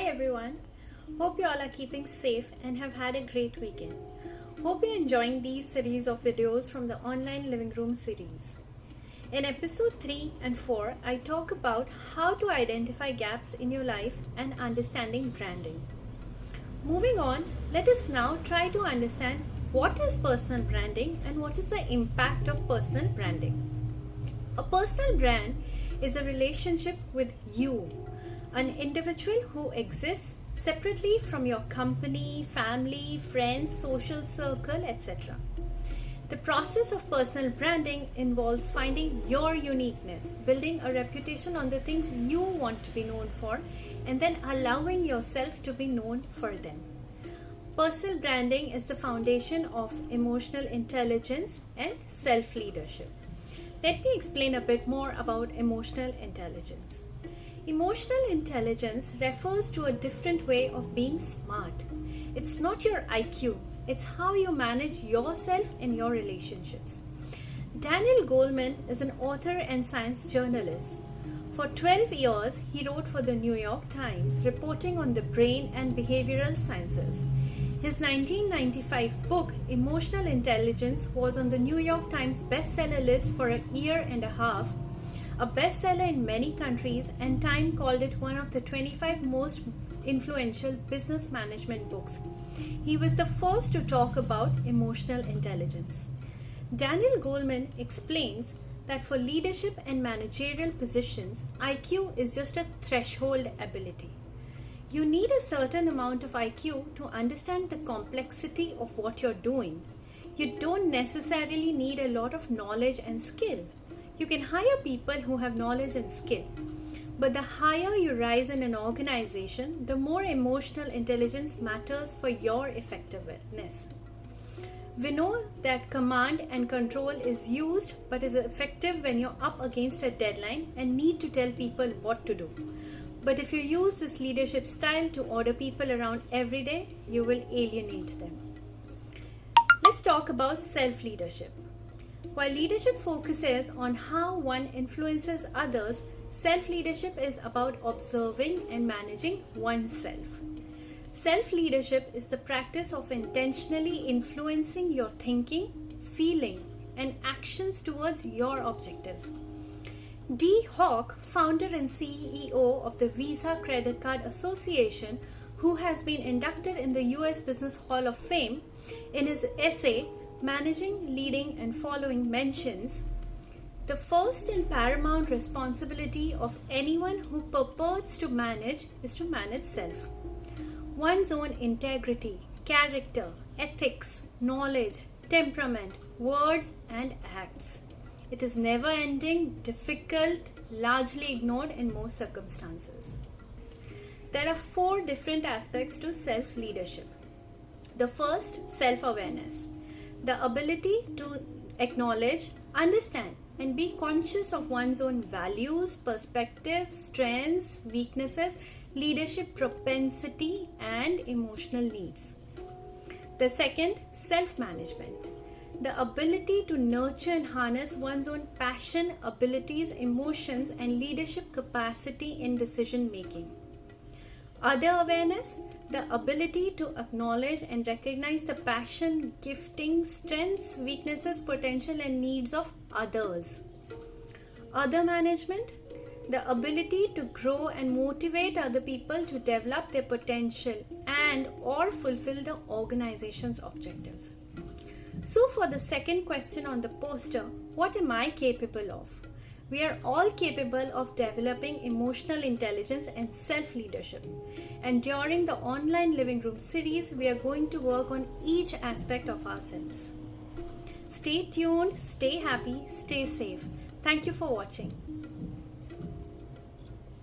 everyone. Hope you all are keeping safe and have had a great weekend. Hope you're enjoying these series of videos from the Online Living Room series. In episode 3 and 4, I talk about how to identify gaps in your life and understanding branding. Moving on, let us now try to understand what is personal branding and what is the impact of personal branding. A personal brand is a relationship with you, an individual who exists separately from your company, family, friends, social circle, etc. The process of personal branding involves finding your uniqueness, building a reputation on the things you want to be known for, and then allowing yourself to be known for them. Personal branding is the foundation of emotional intelligence and self-leadership. Let me explain a bit more about emotional intelligence. Emotional intelligence refers to a different way of being smart. It's not your IQ, it's how you manage yourself and your relationships. Daniel Goleman is an author and science journalist. For 12 years, he wrote for the New York Times, reporting on the brain and behavioral sciences. His 1995 book, Emotional Intelligence, was on the New York Times bestseller list for a year and a half, a bestseller in many countries, and Time called it one of the 25 most influential business management books. He was the first to talk about emotional intelligence. Daniel Goleman explains that for leadership and managerial positions, IQ is just a threshold ability. You need a certain amount of IQ to understand the complexity of what you're doing. You don't necessarily need a lot of knowledge and skill. You can hire people who have knowledge and skill. But the higher you rise in an organization, the more emotional intelligence matters for your effectiveness. We know that command and control is used but is effective when you're up against a deadline and need to tell people what to do. But if you use this leadership style to order people around every day, you will alienate them. Let's talk about self-leadership. While leadership focuses on how one influences others, self-leadership is about observing and managing oneself. Self-leadership is the practice of intentionally influencing your thinking, feeling, and actions towards your objectives. Dee Hock, founder and CEO of the Visa Credit Card Association, who has been inducted in the US Business Hall of Fame, in his essay, Managing, Leading, and Following mentions, the first and paramount responsibility of anyone who purports to manage is to manage self. One's own integrity, character, ethics, knowledge, temperament, words, and acts. It is never ending, difficult, largely ignored in most circumstances. There are 4 different aspects to self-leadership. The first, self-awareness. The ability to acknowledge, understand, and be conscious of one's own values, perspectives, strengths, weaknesses, leadership propensity, and emotional needs. The second, self-management. The ability to nurture and harness one's own passion, abilities, emotions, and leadership capacity in decision making. Other awareness, the ability to acknowledge and recognize the passion, gifting, strengths, weaknesses, potential, and needs of others. Other management, the ability to grow and motivate other people to develop their potential and or fulfill the organization's objectives. So for the second question on the poster, what am I capable of? We are all capable of developing emotional intelligence and self-leadership. And during the Online Living Room series, we are going to work on each aspect of ourselves. Stay tuned, stay happy, stay safe. Thank you for watching.